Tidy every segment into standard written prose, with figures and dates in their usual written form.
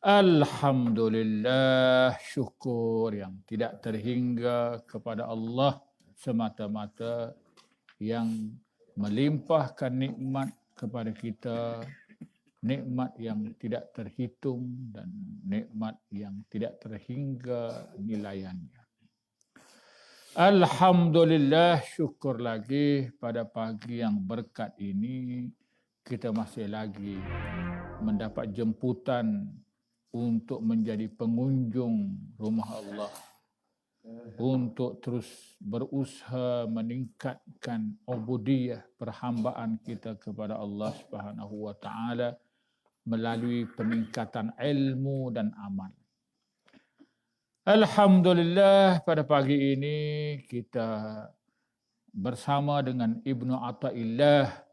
Alhamdulillah, syukur yang tidak terhingga kepada Allah semata-mata yang melimpahkan nikmat kepada kita, nikmat yang tidak terhitung dan nikmat yang tidak terhingga nilaiannya. Alhamdulillah, syukur lagi pada pagi yang berkat ini kita masih lagi mendapat jemputan untuk menjadi pengunjung rumah Allah, untuk terus berusaha meningkatkan ubudiyah perhambaan kita kepada Allah Subhanahu wa taala melalui peningkatan ilmu dan amal. Alhamdulillah, pada pagi ini kita bersama dengan Ibnu Athaillah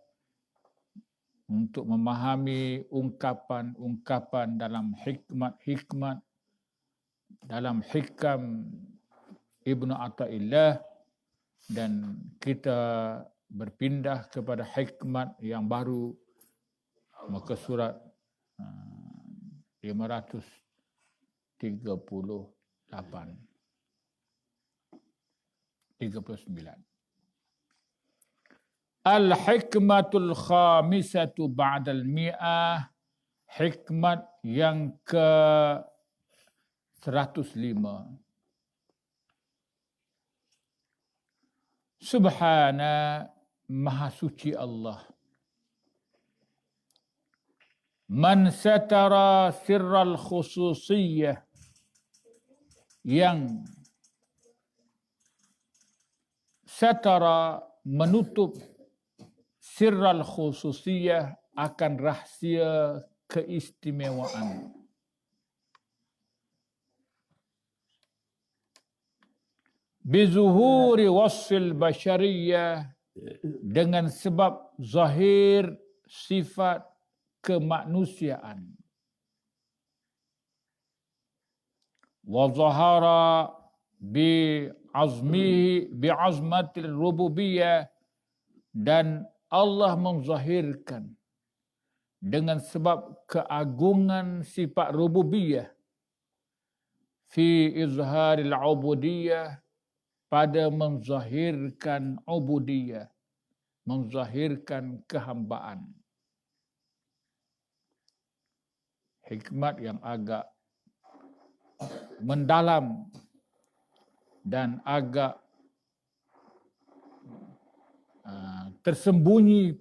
untuk memahami ungkapan-ungkapan dalam hikmat-hikmat, dalam hikam Ibnu Athaillah, dan kita berpindah kepada hikmat yang baru, muka surat 538. 39. Al-hikmatul khamisatu ba'dal mi'ah, hikmat yang ke 105. Subhana, maha suci Allah. Man satara sirral khususiyah, yang satara menutup sirral khususiyah akan rahsia keistimewaan. Bizuhuri wasfil basyariyah, dengan sebab zahir sifat kemanusiaan. Wa zahara bi'azmatil rububiyah, dan Allah menzahirkan dengan sebab keagungan sifat rububiyah, fi izharil ubudiyah, pada menzahirkan ubudiyah, menzahirkan kehambaan. Hikmat yang agak mendalam dan agak tersembunyi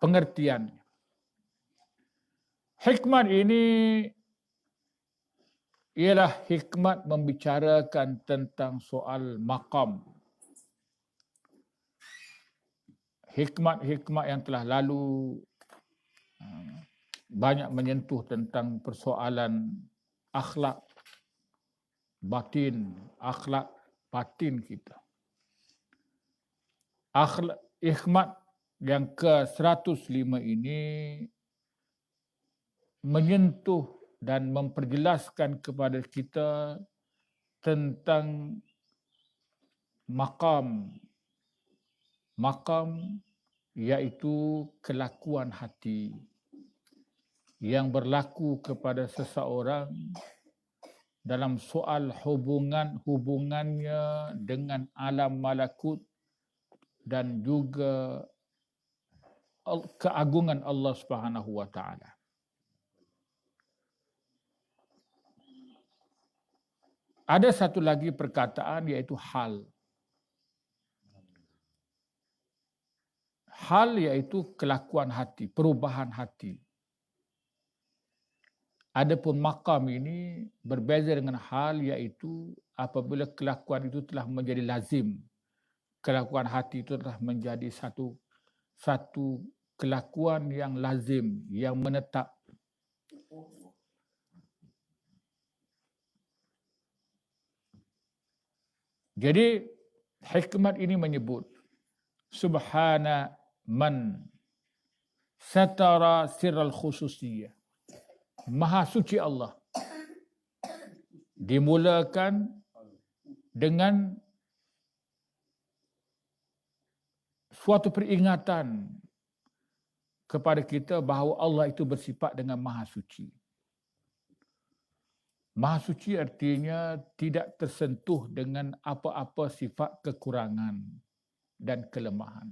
pengertiannya. Hikmat ini ialah hikmat membicarakan tentang soal maqam. Hikmat-hikmat yang telah lalu banyak menyentuh tentang persoalan akhlak batin kita. Hikmat yang ke-105 ini menyentuh dan memperjelaskan kepada kita tentang maqam. Maqam iaitu kelakuan hati yang berlaku kepada seseorang dalam soal hubungannya dengan alam malakut dan juga keagungan Allah Subhanahu wa taala. Ada satu lagi perkataan iaitu hal. Hal iaitu kelakuan hati, perubahan hati. Adapun maqam ini berbeza dengan hal, iaitu apabila kelakuan itu telah menjadi lazim. Kelakuan hati itu telah menjadi satu kelakuan yang lazim, yang menetap. Jadi hikmat ini menyebut subhana man satara sirral khususiyah. Maha suci Allah. Dimulakan dengan suatu peringatan kepada kita bahawa Allah itu bersifat dengan maha suci. Maha suci artinya tidak tersentuh dengan apa-apa sifat kekurangan dan kelemahan.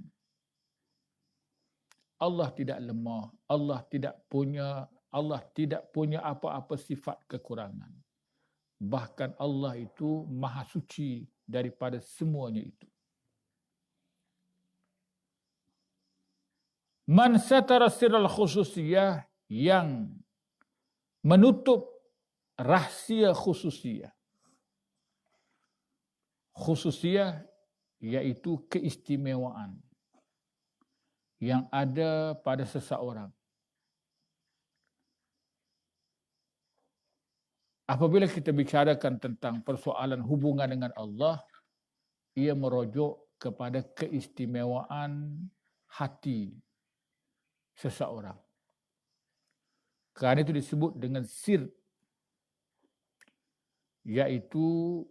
Allah tidak lemah, Allah tidak punya apa-apa sifat kekurangan. Bahkan Allah itu maha suci daripada semuanya itu. Man satara sirral khususiyah, yang menutup rahsia khususiyah. Khususiyah iaitu keistimewaan yang ada pada seseorang. Apabila kita bicarakan tentang persoalan hubungan dengan Allah, ia merujuk kepada keistimewaan hati seseorang. Kerana itu disebut dengan sir, iaitu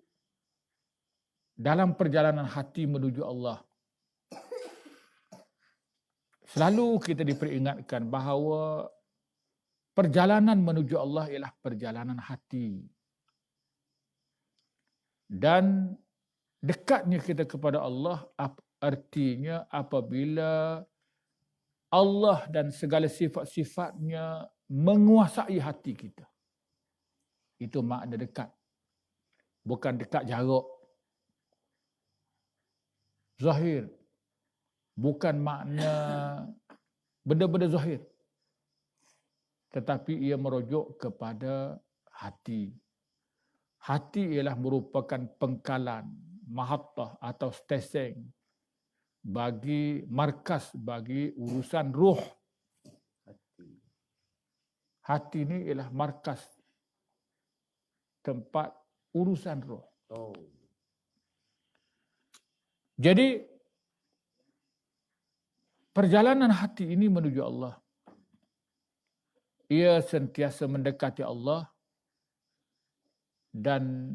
dalam perjalanan hati menuju Allah. Selalu kita diperingatkan bahawa perjalanan menuju Allah ialah perjalanan hati. Dan dekatnya kita kepada Allah artinya apabila Allah dan segala sifat-sifatnya menguasai hati kita. Itu makna dekat. Bukan dekat jarak. Zahir. Bukan makna benda-benda zahir. Tetapi ia merujuk kepada hati. Hati ialah merupakan pengkalan, mahattah atau stesen bagi markas, bagi urusan ruh. Hati ini ialah markas, tempat urusan roh. Jadi perjalanan hati ini menuju Allah, ia sentiasa mendekati Allah, dan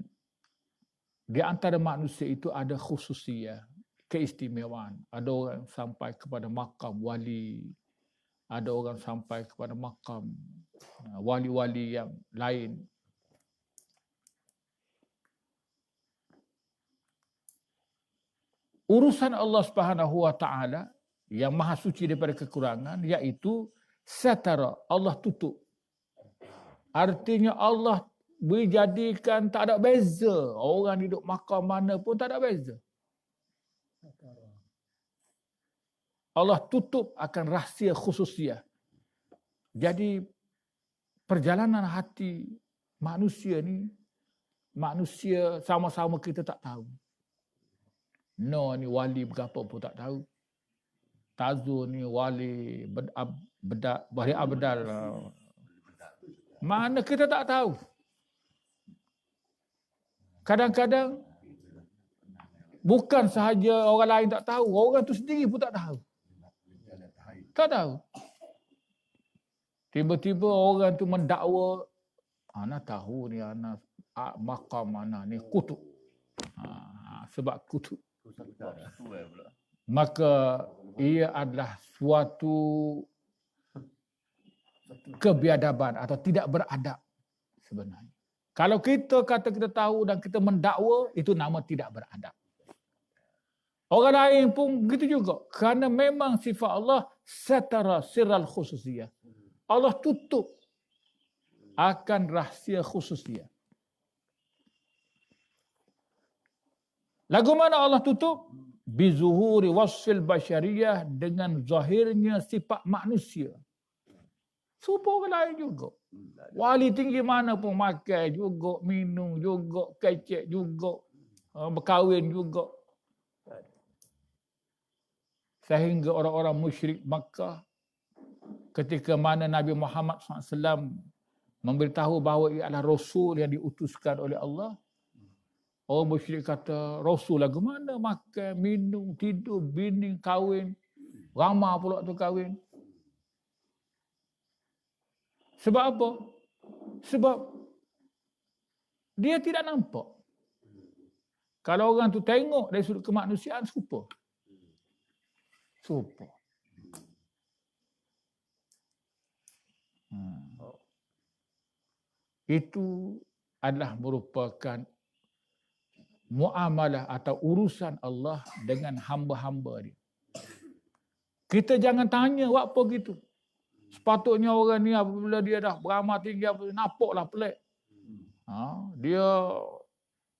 di antara manusia itu ada khususiyah, keistimewaan. Ada orang sampai kepada makam wali, ada orang sampai kepada makam wali-wali yang lain. Urusan Allah Subhanahu wa taala yang maha suci daripada kekurangan, iaitu satara, Allah tutup. Artinya Allah dijadikan tak ada beza. Orang hidup makam mana pun tak ada beza. Allah tutup akan rahsia khususiyah. Jadi perjalanan hati manusia ni, manusia sama-sama kita tak tahu. No ni wali berapa pun tak tahu. Tazu ni wali Bari Abdal. Mana kita tak tahu. Kadang-kadang bukan sahaja orang lain tak tahu, orang tu sendiri pun tak tahu. Tak tahu. Tiba-tiba orang tu mendakwa, ana tahu ni ana makam mana ni kutub. Sebab kutub. Maka ia adalah suatu kebiadaban atau tidak beradab sebenarnya. Kalau kita kata kita tahu dan kita mendakwa, itu nama tidak beradab. Orang lain pun begitu juga. Kerana memang sifat Allah satara sirral khususiyah. Allah tutup akan rahsia khususiyah. Lagu mana Allah tutup? Bizuhuri wasfil basyariyah, dengan zahirnya sifat manusia. Serupa orang lain juga. Wali tinggi mana pun makan juga, minum juga, kecek juga, berkahwin juga. Sehingga orang-orang musyrik Makkah, ketika mana Nabi Muhammad SAW memberitahu bahawa ia adalah Rasul yang diutuskan oleh Allah, orang musyrik kata, Rasul lagu mana makan, minum, tidur, bini, kahwin. Ramah pula tu kahwin. Sebab apa? Sebab dia tidak nampak. Kalau orang tu tengok dari sudut kemanusiaan, serupa. Serupa. Itu adalah merupakan muamalah atau urusan Allah dengan hamba-hamba dia. Kita jangan tanya buat apa gitu. Sepatutnya orang ni apabila dia dah beramal tinggi, nampaklah pelik. Dia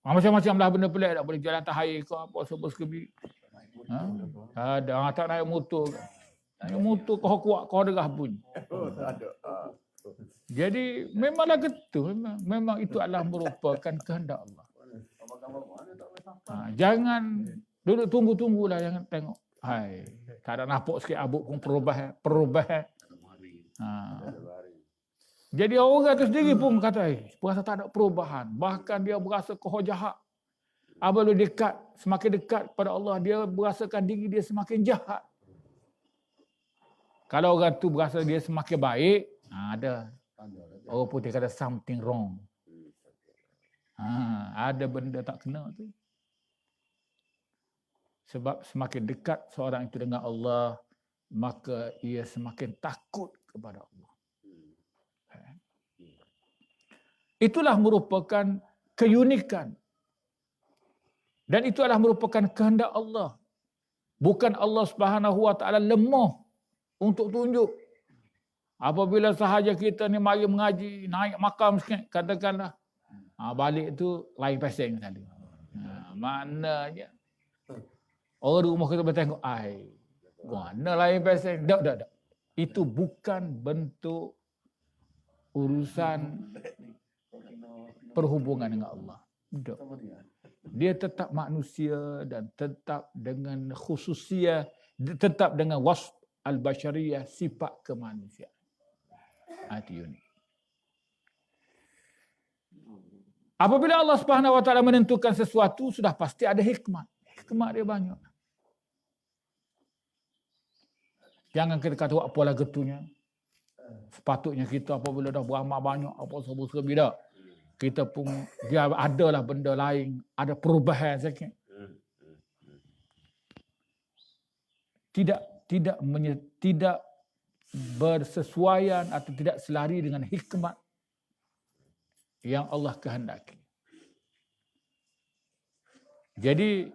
macam-macam lah benda pelik, tak boleh jalan atas air ke apa, sebab sekebi. Ada orang tak naik motor ke. Naik motor kau kuat, kau derah bunyi. Jadi memanglah gitu. Memang itu adalah merupakan kehendak Allah. Jangan duduk tunggu-tunggulah, jangan tengok. Hai, tak ada nampak sikit abuk pun perubahan. Jadi orang tu sendiri pun kata, berasa tak ada perubahan. Bahkan dia berasa kau jahat. Apabila dekat, semakin dekat pada Allah, dia berasakan diri dia semakin jahat. Kalau orang tu berasa dia semakin baik, ada. Orang putih kata something wrong. Ada benda tak kena tu. Sebab semakin dekat seorang itu dengan Allah, maka ia semakin takut kepada Allah. Itulah merupakan keunikan. Dan itu adalah merupakan kehendak Allah. Bukan Allah Subhanahu Wa Taala lemah untuk tunjuk. Apabila sahaja kita ni mari mengaji, naik makam sikit, katakanlah, balik tu lain pasang tadi. Maknanya orang di rumah kita bertengok, mana lain pasang? Tak. Itu bukan bentuk urusan perhubungan dengan Allah. Tak. Dia tetap manusia dan tetap dengan khususiyah, tetap dengan wasf al-bashariyah, sifat kemanusiaan. Itu unik. Apabila Allah Subhanahu Wa Taala menentukan sesuatu, sudah pasti ada hikmat. Hikmat dia banyak. Jangan kita kata apalah getunya. Sepatutnya kita apabila dah beramal banyak, apa sebab tidak. Kita pun dia adalah benda lain, ada perubahan sikit. Tidak bersesuaian atau tidak selari dengan hikmat yang Allah kehendaki. Jadi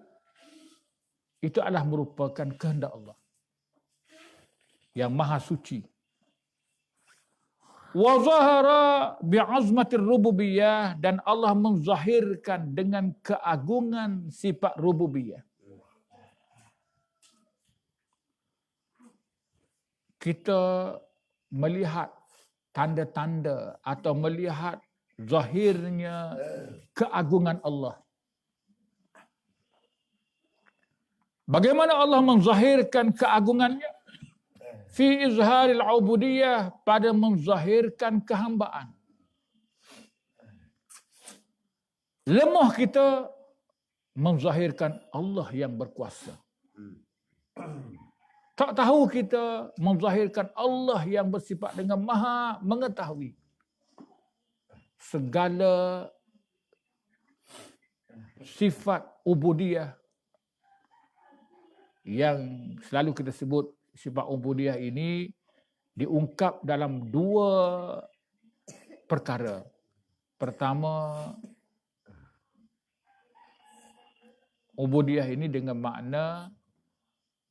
itu adalah merupakan kehendak Allah yang maha suci. Wa zahara bi'azmatir rububiyah, dan Allah menzahirkan dengan keagungan sifat rububiyah. Kita melihat tanda-tanda atau melihat zahirnya keagungan Allah. Bagaimana Allah menzahirkan keagungannya? Fi izharil ubudiyah, pada menzahirkan kehambaan. Lemah kita menzahirkan Allah yang berkuasa. Tak tahu kita menzahirkan Allah yang bersifat dengan maha mengetahui segala sifat ubudiyah yang selalu kita sebut. Sifat ubudiyah ini diungkap dalam dua perkara. Pertama, ubudiyah ini dengan makna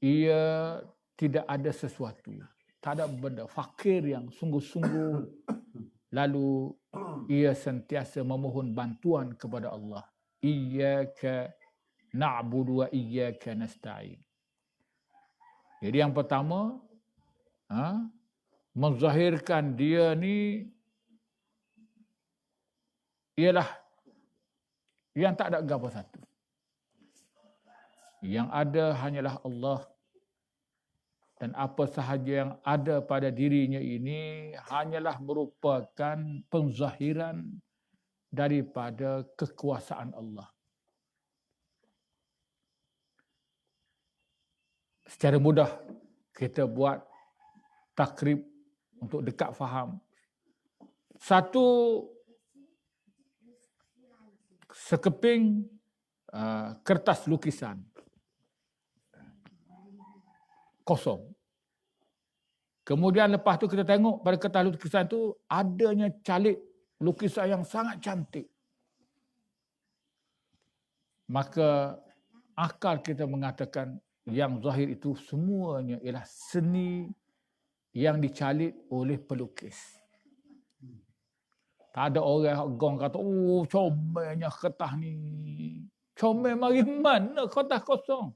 ia tidak ada sesuatu. Tak ada benda. Fakir yang sungguh-sungguh. Lalu ia sentiasa memohon bantuan kepada Allah. Iyyaka na'budu wa iyyaka nasta'in. Jadi yang pertama, menzahirkan dia ni ialah yang tak ada apa satu. Yang ada hanyalah Allah, dan apa sahaja yang ada pada dirinya ini hanyalah merupakan penzahiran daripada kekuasaan Allah. Secara mudah kita buat takrib untuk dekat faham. Satu sekeping kertas lukisan kosong. Kemudian lepas tu kita tengok pada kertas lukisan tu adanya calik lukisan yang sangat cantik. maka akal kita mengatakan yang zahir itu semuanya ialah seni yang dicalit oleh pelukis. Tak ada orang gong kata, oh comelnya kertas ni. Comel mari mana kertas kosong.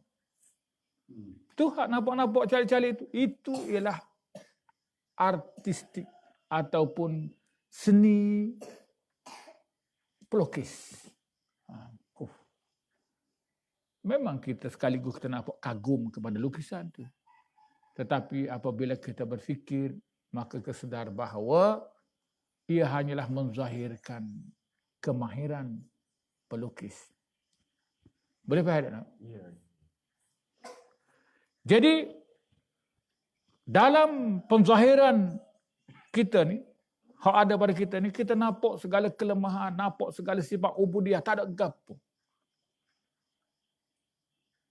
Tuhan nampak-nampak calit-calit itu ialah artistik ataupun seni pelukis. Memang kita sekaligus kita nampak kagum kepada lukisan tu. Tetapi apabila kita berfikir, maka kita sedar bahawa ia hanyalah menzahirkan kemahiran pelukis. Boleh faham tak? Ya. Jadi dalam penzahiran kita ni, hak ada pada kita ni, kita nampak segala kelemahan, nampak segala sifat ubudiyah, tak ada gapo.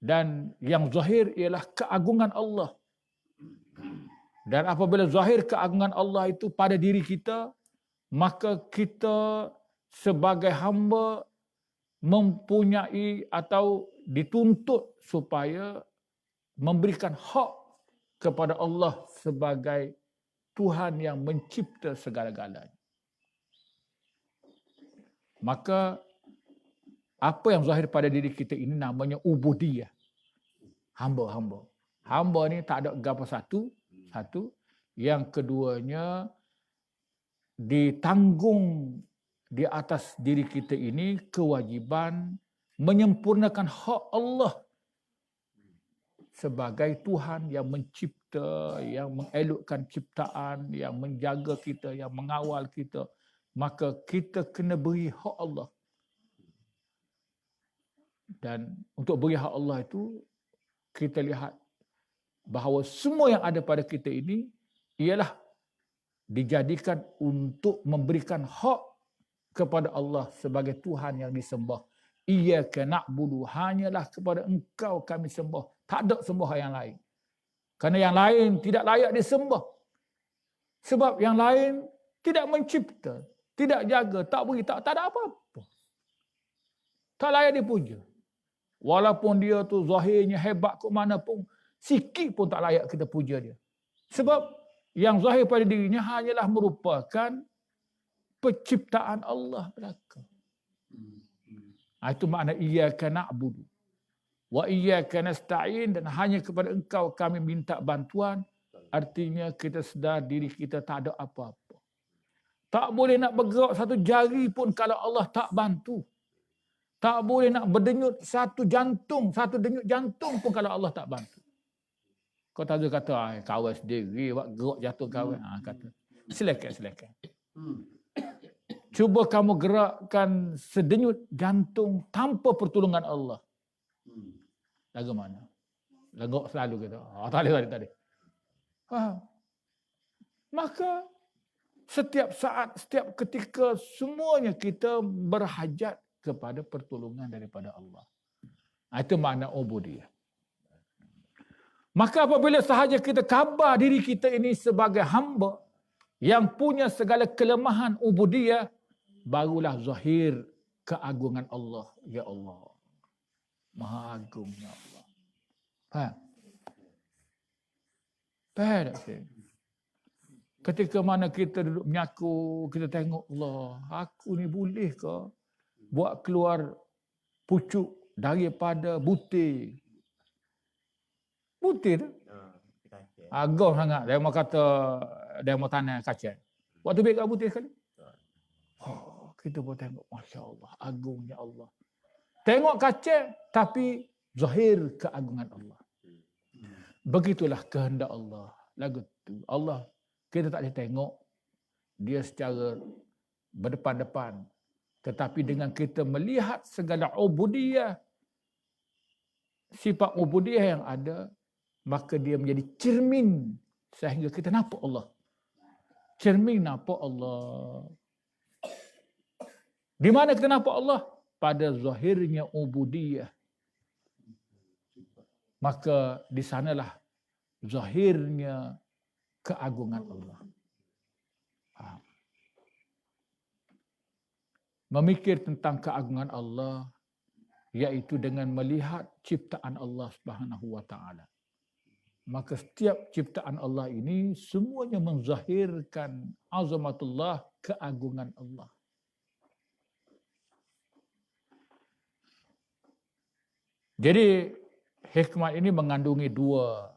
Dan yang zahir ialah keagungan Allah. Dan apabila zahir keagungan Allah itu pada diri kita, maka kita sebagai hamba mempunyai atau dituntut supaya memberikan hak kepada Allah sebagai Tuhan yang mencipta segala-galanya. Maka apa yang zahir pada diri kita ini namanya ubudiyah. Hamba-hamba. Hamba ni tak ada gapo satu. Yang keduanya ditanggung di atas diri kita ini kewajiban menyempurnakan hak Allah sebagai Tuhan yang mencipta, yang mengelokkan ciptaan, yang menjaga kita, yang mengawal kita. Maka kita kena beri hak Allah. Dan untuk beri hak Allah itu, kita lihat bahawa semua yang ada pada kita ini ialah dijadikan untuk memberikan hak kepada Allah sebagai Tuhan yang disembah. Iyyaka na'budu, hanyalah kepada Engkau kami sembah. Tak ada sembah yang lain. Kerana yang lain tidak layak disembah. Sebab yang lain tidak mencipta, tidak jaga, tak beri, tak ada apa-apa. Tak layak dipuja. Walaupun dia tu zahirnya hebat ke mana pun, sikit pun tak layak kita puja dia. Sebab yang zahir pada dirinya hanyalah merupakan penciptaan Allah belaka. Itu makna iyyaka na'budu wa iyyaka nasta'in, dan hanya kepada Engkau kami minta bantuan. Artinya kita sedar diri kita tak ada apa-apa. Tak boleh nak bergerak satu jari pun kalau Allah tak bantu. Tak boleh nak berdenyut satu denyut jantung pun kalau Allah tak bantu. Kau tak ada kata, kawan sendiri, buat gerak jatuh kawan. Kata, silakan. Cuba kamu gerakkan sedenyut jantung tanpa pertolongan Allah. Lagu mana? Lagu selalu kata. Tak boleh. Maka setiap saat, setiap ketika, semuanya kita berhajat kepada pertolongan daripada Allah. Itu makna ubudiyah. Maka apabila sahaja kita khabar diri kita ini sebagai hamba yang punya segala kelemahan ubudiyah, barulah zahir keagungan Allah. Ya Allah, Maha Agung ya Allah. Faham? Ketika mana kita duduk menyaku, kita tengok Allah, aku ni boleh ke buat keluar pucuk daripada butir? Butir tu agak sangat. Dia mau kata, dia mau tanah kaca. Waktu baik kat butir sekali. Kita pun tengok, Masya Allah, agungnya Allah. Tengok kaca, tapi zahir keagungan Allah. Begitulah kehendak Allah. Lagu tu Allah, kita tak boleh tengok dia secara berdepan-depan. Tetapi dengan kita melihat segala ubudiyah, sifat ubudiyah yang ada, maka dia menjadi cermin sehingga kita nampak Allah. Cermin nampak Allah. Di mana kita nampak Allah? Pada zahirnya ubudiyah. Maka di sanalah zahirnya keagungan Allah. Memikir tentang keagungan Allah, iaitu dengan melihat ciptaan Allah Subhanahu wa taala. Maka setiap ciptaan Allah ini semuanya menzahirkan azamatullah, keagungan Allah. Jadi hikmat ini mengandungi dua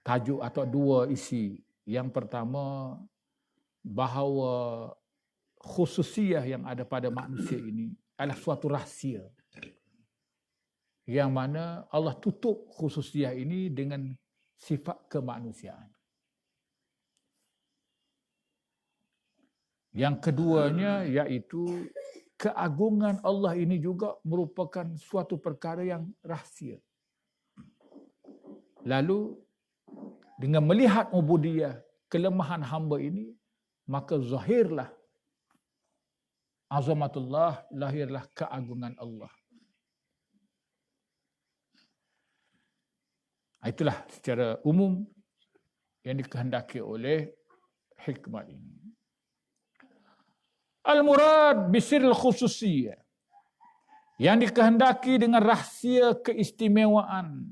tajuk atau dua isi. Yang pertama, bahawa khususiyah yang ada pada manusia ini adalah suatu rahsia. Yang mana Allah tutup khususiyah ini dengan sifat kemanusiaan. Yang keduanya iaitu keagungan Allah ini juga merupakan suatu perkara yang rahsia. Lalu dengan melihat ubudiyah, kelemahan hamba ini, maka zahirlah azamatullah, lahirlah keagungan Allah. Itulah secara umum yang dikehendaki oleh hikmat ini. Al-murad bisiril khususiyah. Yang dikehendaki dengan rahsia keistimewaan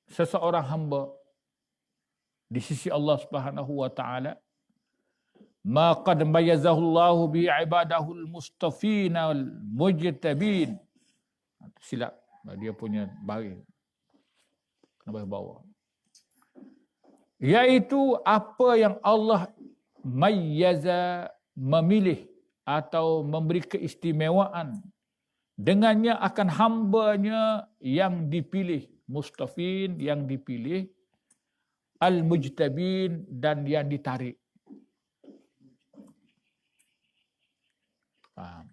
seseorang hamba di sisi Allah Subhanahu wa taala, ma qad mayyazahu Allah bi ibadahul mustafina wal mujtabin. Silap dia punya baris. Kena bawah. Iaitu apa yang Allah mayyaza, memilih atau memberi keistimewaan dengannya akan hambanya yang dipilih, mustafin yang dipilih, al-mujtabin dan yang ditarik. Faham?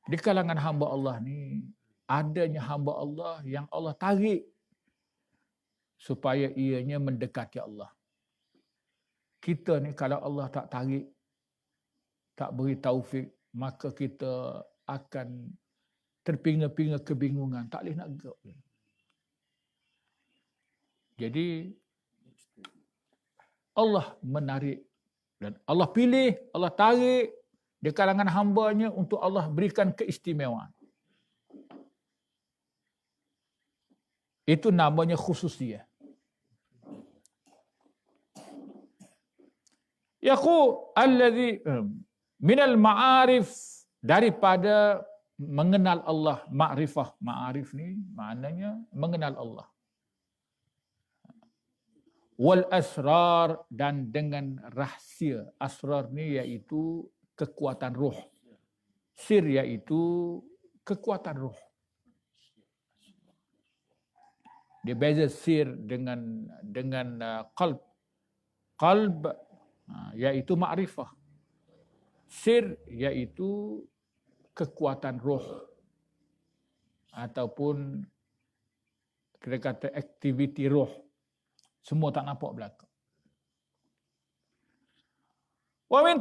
Di kalangan hamba Allah ni, adanya hamba Allah yang Allah tarik supaya ianya mendekati Allah. Kita ni kalau Allah tak tarik, tak beri taufik, maka kita akan terpinga-pinga kebingungan, tak boleh nak gerak. Jadi Allah menarik dan Allah pilih, Allah tarik di kalangan hambanya untuk Allah berikan keistimewaan. Itu namanya khususiyah. Yaqu alladhi minal ma'arif, daripada mengenal Allah, ma'rifah. Ma'arif ni maknanya mengenal Allah. Wal asrar, dan dengan rahsia. Asrar ni iaitu kekuatan roh. Sir iaitu kekuatan roh. Dia beza sir dengan qalb. Qalb iaitu ma'rifah. Sir iaitu kekuatan roh ataupun kita kata aktiviti roh. Semua tak nampak belakang. Wa min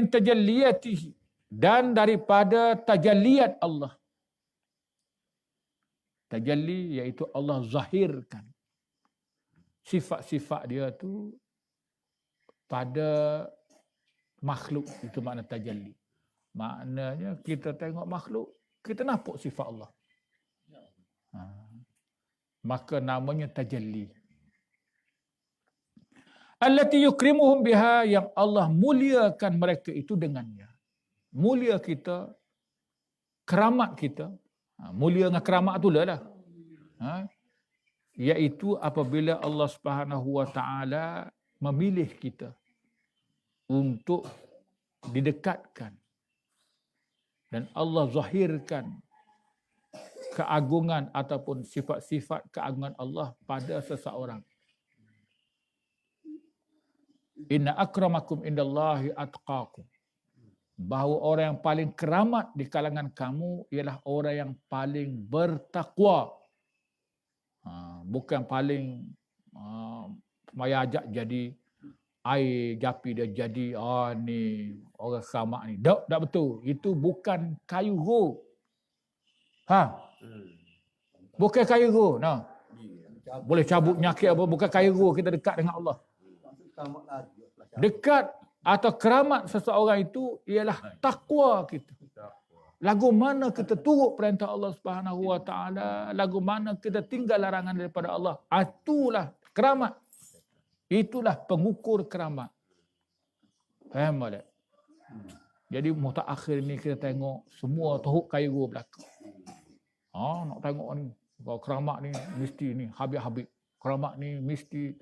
tajalliyatihi, dan daripada tajalliyat Allah. Tajalli iaitu Allah zahirkan sifat-sifat dia tu pada makhluk, itu makna tajalli. Maknanya kita tengok makhluk, kita nampak sifat Allah. Maka namanya tajalli. Allati yukrimuhum biha, yang Allah muliakan mereka itu dengannya. Mulia kita, keramat kita. Mulia dengan keramat tu lah. Iaitu apabila Allah Subhanahu wa taala memilih kita untuk didekatkan dan Allah zahirkan keagungan ataupun sifat-sifat keagungan Allah pada seseorang. Inna akramakum indallahi atqakum. Bahawa orang yang paling keramat di kalangan kamu ialah orang yang paling bertakwa. Bukan paling maya ajak jadi air japi dia jadi ni orang keramat ni. Tak betul. Itu bukan kayu go. Bukan kayu go. Nah. Boleh cabut penyakit apa, bukan kayu go kita dekat dengan Allah. Dekat atau keramat seseorang itu ialah takwa kita. Lagu mana kita turut perintah Allah Subhanahu Wa Taala, lagu mana kita tinggal larangan daripada Allah. Itulah keramat. Itulah pengukur keramat. Faham tak? Jadi mutaakhir ni kita tengok semua teruk kairu belaka. Nak tengok ni, kalau keramat ni mesti ni habis-habis. Keramat ni mesti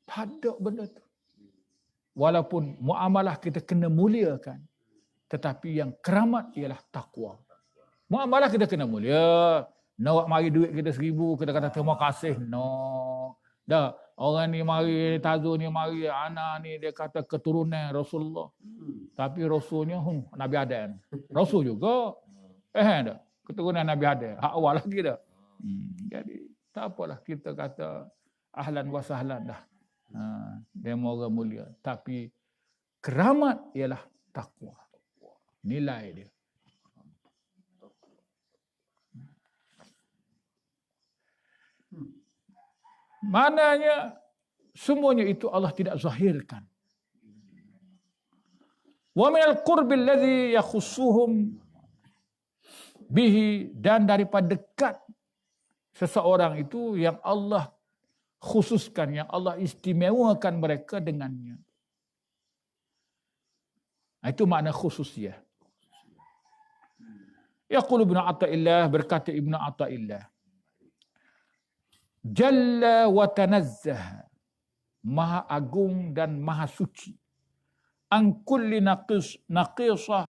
tak ada benda tu. Walaupun muamalah kita kena muliakan, tetapi yang keramat ialah takwa. Muamalah kita kena mulia. Nak mari duit kita 1,000, kita kata terima kasih. No. Dah, orang ni mari tazu ni mari anak ni dia kata keturunan Rasulullah. Tapi rasulnya Nabi Adam. Rasul juga. Dah. Keturunan Nabi Adam. Hak awal lagi dah. Jadi tak apalah kita kata ahlan wa sahlan dah. Dia orang mulia. Tapi keramat ialah takwa. Nilai dia. Maknanya semuanya itu Allah tidak zahirkan. Wa minal qurbil ladzi yakhussuhum bihi, dan daripada dekat seseorang itu yang Allah khususkan, yang Allah istimewakan mereka dengannya. Itu makna khususiyah. Yaqul Ibnu Athaillah, berkata Ibnu Athaillah, Jalla wa tanazzah, maha agung dan maha suci, an kulli naqisah